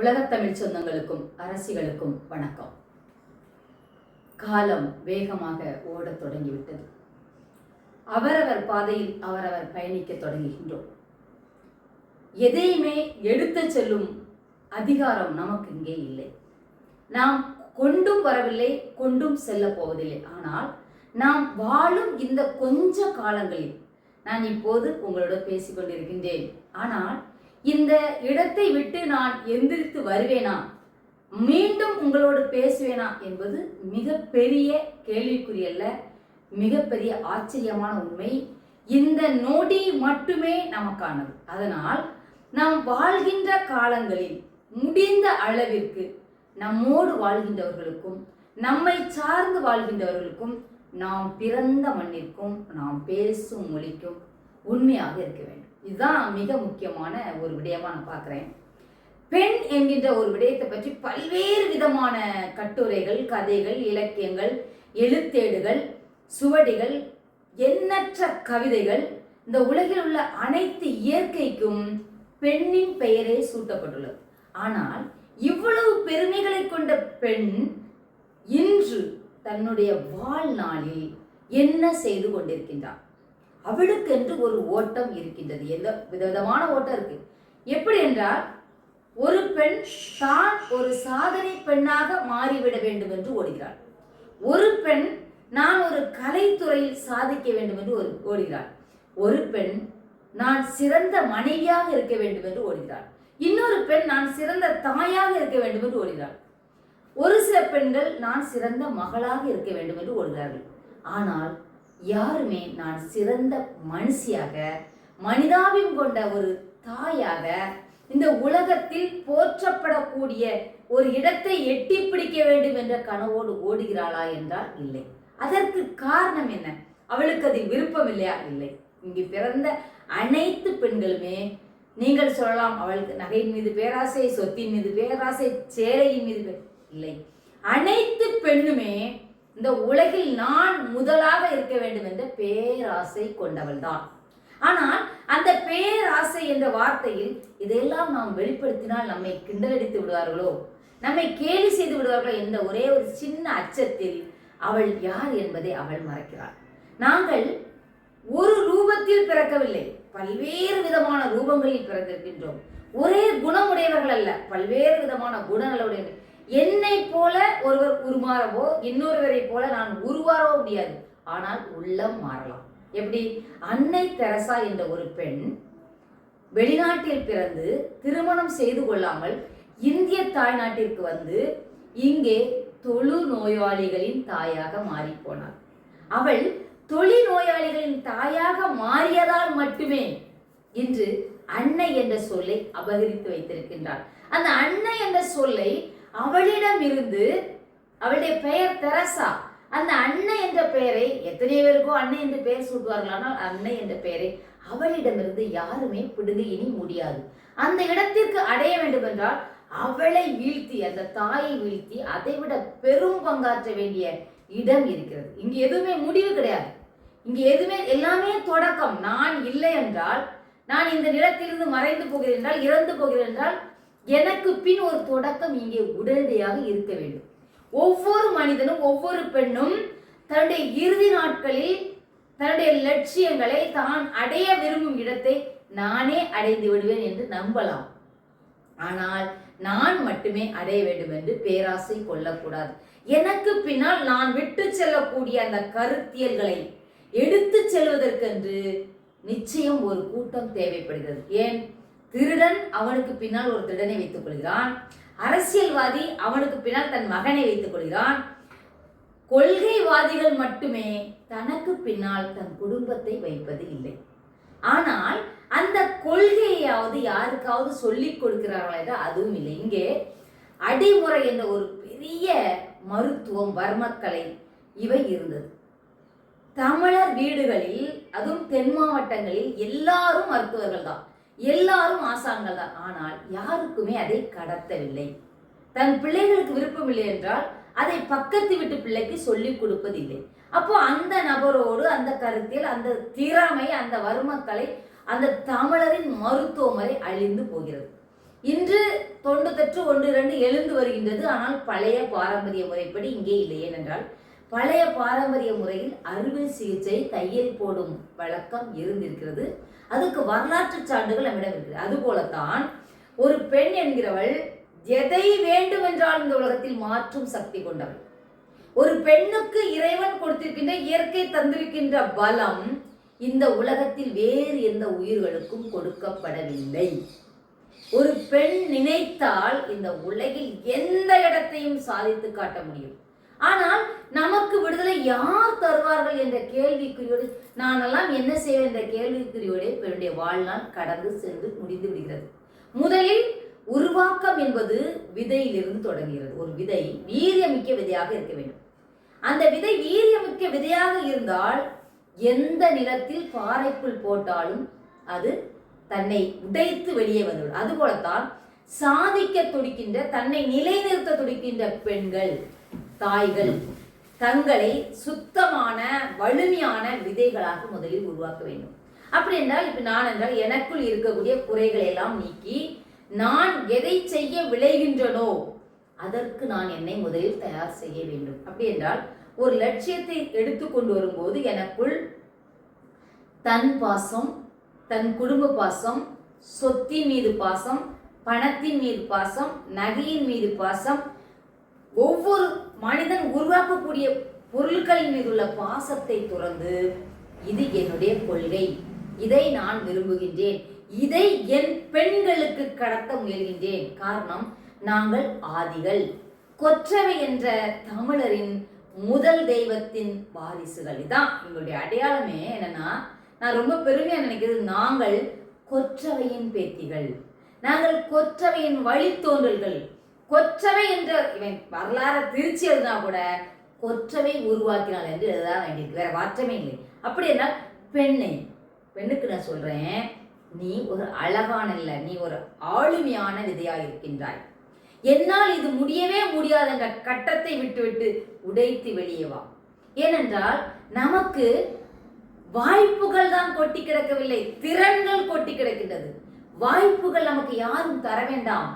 உலகத் தமிழ் சொந்தங்களுக்கும் அரசிகளுக்கும் வணக்கம். காலம் வேகமாக ஓடத் தொடங்கிவிட்டது. அவரவர் பாதையில் அவரவர் பயணிக்க தொடங்குகின்றோம். எதையுமே எடுத்து செல்லும் அதிகாரம் நமக்கு இங்கே இல்லை. நாம் கொண்டும் வரவில்லை, கொண்டும் செல்ல போவதில்லை. ஆனால் நாம் வாழும் இந்த கொஞ்ச காலங்களில் நான் இப்போது உங்களோட பேசிக்கொண்டிருக்கின்றேன். ஆனால் இந்த இடத்தை விட்டு நான் எந்திரித்து வருவேனா, மீண்டும் உங்களோடு பேசுவேனா என்பது மிகப்பெரிய கேள்விக்குரியல்ல, மிகப்பெரிய ஆச்சரியமான உண்மை. இந்த நொடி மட்டுமே நமக்கானது. அதனால் நாம் வாழ்கின்ற காலங்களில் முடிந்த அளவிற்கு நம்மோடு வாழ்கின்றவர்களுக்கும் நம்மை சார்ந்து வாழ்கின்றவர்களுக்கும் நாம் பிறந்த மண்ணிற்கும் நாம் பேசும் மொழிக்கும் உண்மையாக இருக்க வேண்டும். இதுதான் மிக முக்கியமான ஒரு விடயமா நான் பார்க்குறேன். பெண் என்கின்ற ஒரு விடயத்தை பற்றி பல்வேறு விதமான கட்டுரைகள், கதைகள், இலக்கியங்கள், எழுத்தேடுகள், சுவடிகள், எண்ணற்ற கவிதைகள், இந்த உலகில் உள்ள அனைத்து இயற்கைக்கும் பெண்ணின் பெயரே சூட்டப்பட்டுள்ளது. ஆனால் இவ்வளவு பெருமைகளை கொண்ட பெண் இன்று தன்னுடைய வாழ்நாளில் என்ன செய்து கொண்டிருக்கின்றார்? அவளுக்கு என்று ஒரு ஓட்டம் இருக்கின்றது. எந்த விதவிதமான ஓட்டம் இருக்கு. எப்படி என்றால், ஒரு பெண் தான் ஒரு சாதனை பெண்ணாக மாறிவிட வேண்டும் என்று ஓடுகிறாள். ஒரு பெண் நான் ஒரு கலைத்துறையில் சாதிக்க வேண்டும் என்று ஓடுகிறாள். ஒரு பெண் நான் சிறந்த மனைவியாக இருக்க வேண்டும் என்று ஓடுகிறாள். இன்னொரு பெண் நான் சிறந்த தாயாக இருக்க வேண்டும் என்று ஓடுகிறாள். ஒரு சில பெண்கள் நான் சிறந்த மகளாக இருக்க வேண்டும் என்று ஓடுகிறார்கள். ஆனால் யாருமே நான் சிறந்த மனுஷியாக, மனிதாபியம் கொண்ட ஒரு தாயாக, இந்த உலகத்தில் போற்றப்படக்கூடிய ஒரு இடத்தை எட்டி பிடிக்க வேண்டும் என்ற கனவோடு ஓடுகிறாளா என்றால் இல்லை. அதற்கு காரணம் என்ன? அவளுக்கு அதில் விருப்பம் இல்லையா? இல்லை. இங்கு பிறந்த அனைத்து பெண்களுமே நீங்கள் சொல்லலாம், அவளுக்கு நகையின் மீது பேராசை, சொத்தின் மீது பேராசை, சேலையின் மீது இல்லை. அனைத்து பெண்ணுமே இந்த உலகில் நான் முதலாக இருக்க வேண்டும் என்ற பேராசை கொண்டவள் தான். ஆனால் அந்த பேராசை என்ற வார்த்தையில் இதையெல்லாம் நாம் வெளிப்படுத்தினால் நம்மை கிண்டலடித்து விடுவார்களோ, நம்மை கேலி செய்து விடுவார்களோ என்ற ஒரே ஒரு சின்ன அச்சத்தில் அவள் யார் என்பதை அவள் மறக்கிறாள். நாங்கள் ஒரு ரூபத்தில் பிறக்கவில்லை, பல்வேறு விதமான ரூபங்களில் பிறந்திருக்கின்றோம். ஒரே குணமுடையவர்கள் அல்ல, பல்வேறு விதமான குணங்களுடைய. என்னை போல ஒருவர் உருமாறவோ, இன்னொருவரை போல நான் உருவாறவோ முடியாது. ஆனால் உள்ளம் மாறலாம். எப்படி? அன்னை தெரசா என்ற ஒரு பெண் வெளிநாட்டில் பிறந்து திருமணம் செய்து கொள்ளாமல் இந்திய தாய்நாட்டிற்கு வந்து இங்கே தொழு நோயாளிகளின் தாயாக மாறி போனாள். அவள் தொழில் நோயாளிகளின் தாயாக மாறியதால் மட்டுமே இன்று அன்னை என்ற சொல்லை அபகரித்து வைத்திருக்கின்றாள். அந்த அன்னை என்ற சொல்லை அவளிடம் இருந்து, அவளுடைய பெயர் தெரசா, அந்த அன்னை என்ற பெயரை எத்தனை பேருக்கோ அன்னை என்று பெயர் சூட்டுவார்கள். ஆனால் அன்னை என்ற பெயரை அவளிடமிருந்து யாருமே பிடுங்க இனி முடியாது. அந்த இடத்திற்கு அடைய வேண்டும் என்றால் அவளை வீழ்த்தி, அந்த தாயை வீழ்த்தி அதை விட பெரும் பங்காற்ற வேண்டிய இடம் இருக்கிறது. இங்கு எதுவுமே முடிவு கிடையாது. இங்கு எதுவுமே, எல்லாமே தொடக்கம். நான் இல்லை என்றால், நான் இந்த நிலத்திலிருந்து மறைந்து போகிறேன் என்றால், இறந்து போகிறேன் என்றால், எனக்கு பின் ஒரு தொடக்கம் இங்கே உடனடியாக இருக்க வேண்டும். ஒவ்வொரு மனிதனும், ஒவ்வொரு பெண்ணும் தன்னுடைய இறுதி நாட்களில் தன்னுடைய லட்சியங்களை, தான் அடைய விரும்பும் இடத்தை நானே அடைந்து விடுவேன் என்று நம்பலாம். ஆனால் நான் மட்டுமே அடைய வேண்டும் என்று பேராசை கொள்ளக்கூடாது. எனக்கு பின்னால் நான் விட்டு செல்லக்கூடிய அந்த கருத்தியல்களை எடுத்து செல்வதற்கென்று நிச்சயம் ஒரு கூட்டம் தேவைப்படுகிறது. ஏன்? திருடன் அவனுக்கு பின்னால் ஒரு திருடனை வைத்துக் கொள்கிறான். அரசியல்வாதி அவனுக்கு பின்னால் தன் மகனை வைத்துக் கொள்கிறான். கொள்கைவாதிகள் மட்டுமே தனக்கு பின்னால் தன் குடும்பத்தை வைப்பது இல்லை. ஆனால் அந்த கொள்கையாவது யாருக்காவது சொல்லிக் கொடுக்கிறார்களா என்றால் அதுவும் இல்லை. இங்கே அடிமுறை என்ற ஒரு பெரிய மருத்துவம், வர்மக்கலை இவை இருந்தது. தமிழர் வீடுகளில், அதுவும் தென் மாவட்டங்களில் எல்லாரும் மருத்துவர்கள் தான், எல்லாரும் ஆசான்கள் தான். ஆனால் யாருக்குமே அதை கடத்தவில்லை. தன் பிள்ளைகளுக்கு விருப்பம் இல்லை என்றால் அதை பக்கத்து வீட்டு பிள்ளைக்கு சொல்லிக் கொடுப்பதில்லை. அப்போ அந்த நபரோடு அந்த கருத்தில், அந்த திறமை, அந்த வர்மக்கலை, அந்த தமிழரின் மருத்துவ முறை அழிந்து போகிறது. இன்று தொண்டு தற்று ஒன்று இரண்டு எழுந்து வருகின்றது. ஆனால் பழைய பாரம்பரிய முறைப்படி இங்கே இல்லை. ஏனென்றால் பழைய பாரம்பரிய முறையில் அறுவை சிகிச்சை கையில் போடும் வழக்கம் இருந்திருக்கிறது. அதுக்கு வரலாற்று சான்றுகள் நம்மிடம் இருக்கிறது. அதுபோலத்தான் ஒரு பெண் என்கிறவள் எதை வேண்டுமென்றால் இந்த உலகத்தில் மாற்றும் சக்தி கொண்டவள். ஒரு பெண்ணுக்கு இறைவன் கொடுத்திருக்கின்ற இயற்கை தந்திருக்கின்ற பலம் இந்த உலகத்தில் வேறு எந்த உயிர்களுக்கும் கொடுக்கப்படவில்லை. ஒரு பெண் நினைத்தால் இந்த உலகில் எந்த இடத்தையும் சாதித்து காட்ட முடியும். ஆனால் நமக்கு விடுதலை யார் தருவார்கள் என்ற கேள்விக்குறியோடு நானெல்லாம் என்ன செய்வேன் என்ற கேள்விக்குறியோடு என்னுடைய வாழ்நாள் கடந்து சென்று முடிந்து விடுகிறது. முதலில் உருவாக்கம் என்பது விதையிலிருந்து தொடங்குகிறது. ஒரு விதை வீரியமிக்க விதையாக இருக்க வேண்டும். அந்த விதை வீரியமிக்க விதையாக இருந்தால் எந்த நிலத்தில் பாறைக்குள் போட்டாலும் அது தன்னை உடைத்து வெளியே வந்துவிடும். அதுபோலத்தான் சாதிக்க துடிக்கின்ற, தன்னை நிலைநிறுத்த துடிக்கின்ற பெண்கள், தாய்கள் தங்களை சுத்தமான வலிமையான விதைகளாக முதலில் உருவாக்க வேண்டும். அப்படி என்றால் இப்ப நான் என்றால் எனக்குள் இருக்கக்கூடிய குறைகளை எல்லாம் நீக்கி நான் எதை செய்ய விளைகின்றனோ அதற்கு நான் என்னை முதலில் தயார் செய்ய வேண்டும். அப்படி என்றால் ஒரு லட்சியத்தை எடுத்துக்கொண்டு வரும்போது எனக்குள் தன் பாசம், தன் குடும்ப பாசம், சொத்தின் மீது பாசம், பணத்தின் மீது பாசம், நகையின் மீது பாசம், ஒவ்வொரு மனிதன் உருவாக்கக்கூடிய பொருட்களின் மீது உள்ள பாசத்தை துறந்து இது என்னுடைய கொள்கை, இதை நான் விரும்புகின்றேன், இதை என் பெண்களுக்கு கடத்த முயல்கின்றேன். காரணம், நாங்கள் ஆதிகள், கொற்றவை என்ற தமிழரின் முதல் தெய்வத்தின் வாரிசுகள். இதான் எங்களுடைய அடையாளமே. என்னன்னா, நான் ரொம்ப பெருமையா நினைக்கிறது, நாங்கள் கொற்றவையின் பேத்திகள், நாங்கள் கொற்றவையின் வழித்தோன்றல்கள். கொற்றவை என்ற இவன் வரலாறு திருச்சி எழுதினா கூட கொற்றவை உருவாக்கினாள் என்று எழுத வேண்டியிருக்கு, வேற மாற்றமே இல்லை. அப்படி என்றால் பெண்ணுக்கு நான் சொல்றேன், நீ ஒரு அழகான இல்லை, நீ ஒரு ஆளுமையான விதையாக இருக்கின்றாய். என்னால் இது முடியவே முடியாது என்ற கட்டத்தை விட்டுவிட்டு உடைத்து வெளியே வா. ஏனென்றால் நமக்கு வாய்ப்புகள் தான் கொட்டி கிடக்கவில்லை, திறன்கள் கொட்டி கிடக்கின்றது. வாய்ப்புகள் நமக்கு யாரும் தர வேண்டாம்,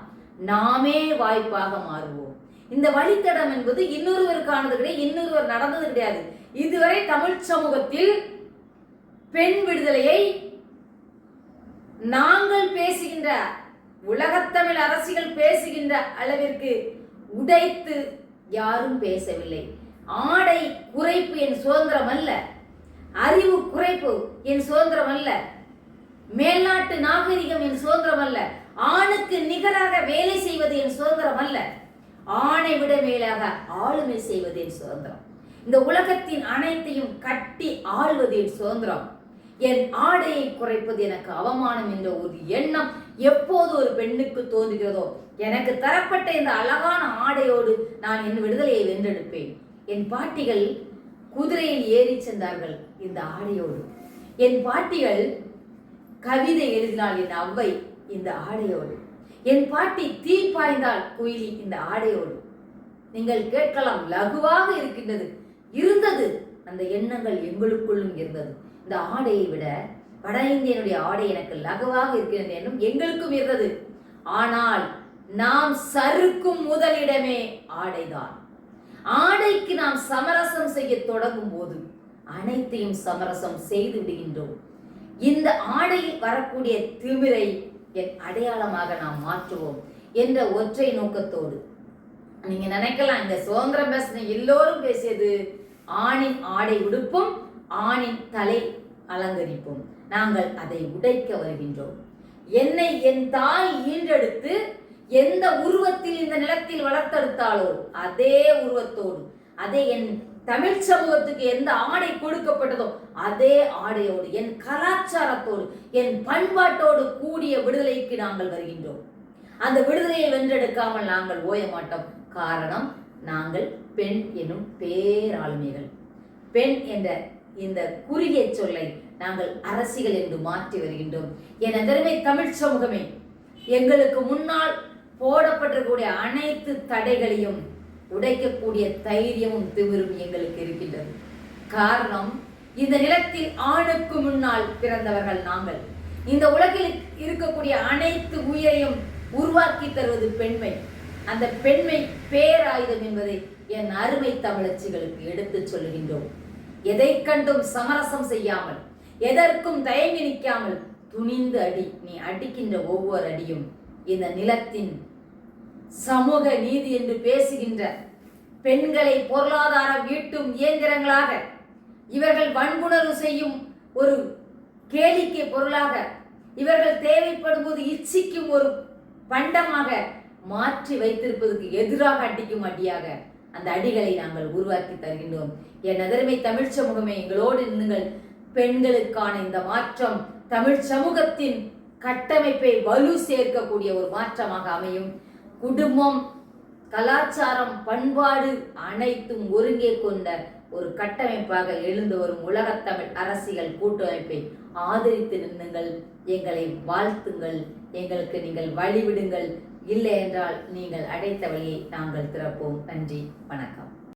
நாமே வாய்ப்பாக மாறுவோம். இந்த வழித்தடம் என்பது இன்னொருவருக்கானது கிடையாது, இன்னொருவர் நடந்தது கிடையாது. இதுவரை தமிழ் சமூகத்தில் பெண் விடுதலையை நாங்கள் பேசுகின்ற, உலகத்தமிழ் அரசியல் பேசுகின்ற அளவிற்கு உடைத்து யாரும் பேசவில்லை. ஆடை குறைப்பு என் சுதந்திரம் அல்ல, அறிவு குறைப்பு என் சுதந்திரம் அல்ல, மேல்நாட்டு நாகரிகம் என் சுதந்திரம் அல்ல, ஆணுக்கு நிகராக வேலை செய்வது என் சுதந்திரம் அல்ல, ஆணை விட மேலாக ஆளுமை செய்வது என் சுதந்திரம், இந்த உலகத்தின் அனைத்தையும் கட்டி ஆள்வது என் சுதந்திரம், என் ஆடையை குறைப்பது எனக்கு அவமானம் என்ற ஒரு எண்ணம் எப்போது ஒரு பெண்ணுக்கு தோன்றுகிறதோ, எனக்கு தரப்பட்ட இந்த அழகான ஆடையோடு நான் என் விடுதலையை வென்றெடுப்பேன். என் பாட்டிகள் குதிரையில் ஏறி சென்றார்கள் இந்த ஆடையோடு, என் பாட்டிகள் கவிதை எழுதினாள் என் அவ்வை இந்த ஆடையோடு, என் பாட்டி தீ பாய்ந்தால் குயிலி இந்த ஆடையோடு. நீங்கள் கேட்கலாம், லகுவாக இருக்கின்றது, இருந்தது, அந்த எண்ணங்கள் எங்களுக்குள்ளும் இருந்தது. இந்த ஆடையை விட வட இந்தியனுடைய ஆடை எனக்கு லகுவாக இருக்கிறது என்னும் எங்களுக்கும் இருந்தது. ஆனால் நாம் சறுக்கும் முதலிடமே ஆடைதான். ஆடைக்கு நாம் சமரசம் செய்ய தொடங்கும் போது அனைத்தையும் சமரசம் செய்து விடுகின்றோம். இந்த ஆடையில் வரக்கூடிய திமிரை என் அடையாளமாக நாம் மாற்றுவோம் என்ற ஒற்றை நோக்கத்தோடு. நீங்க நினைக்கலாம், இந்த சுதந்திரம் பேசின எல்லோரும் பேசியது ஆணின் ஆடை உடுப்பும் ஆணின் தலை அலங்கரிப்பும். நாங்கள் அதை உடைக்க வருகின்றோம். என்னை என் தாய் ஈன்றெடுத்து எந்த உருவத்தில் இந்த நிலத்தில் வளர்த்தெடுத்தாலோ அதே உருவத்தோடு, அதே என் தமிழ் சமூகத்துக்கு எந்த ஆடை கொடுக்கப்பட்டதோ அதே ஆடையோடு, என் கலாச்சாரத்தோடு, என் பண்பாட்டோடு கூடிய விடுதலைக்கு நாங்கள் வருகின்றோம். அந்த விடுதலையை வென்றெடுக்காமல் நாங்கள் ஓய மாட்டோம். காரணம், நாங்கள் பெண் எனும் பேராளுமைகள். பெண் என்ற இந்த குறுகிய சொல்லை நாங்கள் அரசியல் என்று மாற்றி வருகின்றோம். என் அருமை தமிழ் சமூகமே, எங்களுக்கு முன்னால் போடப்பட்டிருக்கக்கூடிய அனைத்து தடைகளையும் உடைக்கக்கூடிய தைரியமும் திமிரும் எங்களுக்கு இருக்கின்றது. காரணம், இந்த நிலத்தில் ஆணுக்கு முன்னால் பிறந்தவர்கள் நாங்கள். இந்த உலகில் இருக்கக்கூடிய அனைத்து உயிரையும் உருவாக்கி தருவது பெண்மை. அந்த பெண்மை பேராயுதம் என்பதை என் அருமை தமிழச்சிகளுக்கு எடுத்துச் சொல்லுகின்றோம். எதை கண்டும் சமரசம் செய்யாமல், எதற்கும் தயங்கி நிற்காமல் துணிந்து அடி. நீ அடிக்கின்ற ஒவ்வொரு அடியும் இந்த நிலத்தின் சமூக நீதி என்று பேசுகின்ற பெண்களை பொருளாதாரம் ஈட்டும் இயந்திரங்களாக, இவர்கள் வன்புணர்வு செய்யும் ஒரு கேளிக்கை பொருளாக, இவர்கள் தேவைப்படும் போது இச்சிக்கும் ஒரு பண்டமாக மாற்றி வைத்திருப்பதற்கு எதிராக அடிக்கும் அடியாக அந்த அடிகளை நாங்கள் உருவாக்கி தருகின்றோம். என் அருமை தமிழ் சமூகமே, எங்களோடு நின்றுங்கள். பெண்களுக்கான இந்த மாற்றம் தமிழ் சமூகத்தின் கட்டமைப்பை வலு சேர்க்கக்கூடிய ஒரு மாற்றமாக அமையும். குடும்பம், கலாச்சாரம், பண்பாடு அனைத்தும் ஒருங்கே கொண்ட ஒரு கட்டமைப்பாக எழுந்து வரும் உலகத்தமிழ் அரசியல் கூட்டமைப்பை ஆதரித்து நின்னுங்கள். எங்களை வாழ்த்துங்கள். எங்களுக்கு நீங்கள் வழிவிடுங்கள். இல்லை என்றால் நீங்கள் அடைத்த வழியை நாங்கள் திறப்போம். நன்றி, வணக்கம்.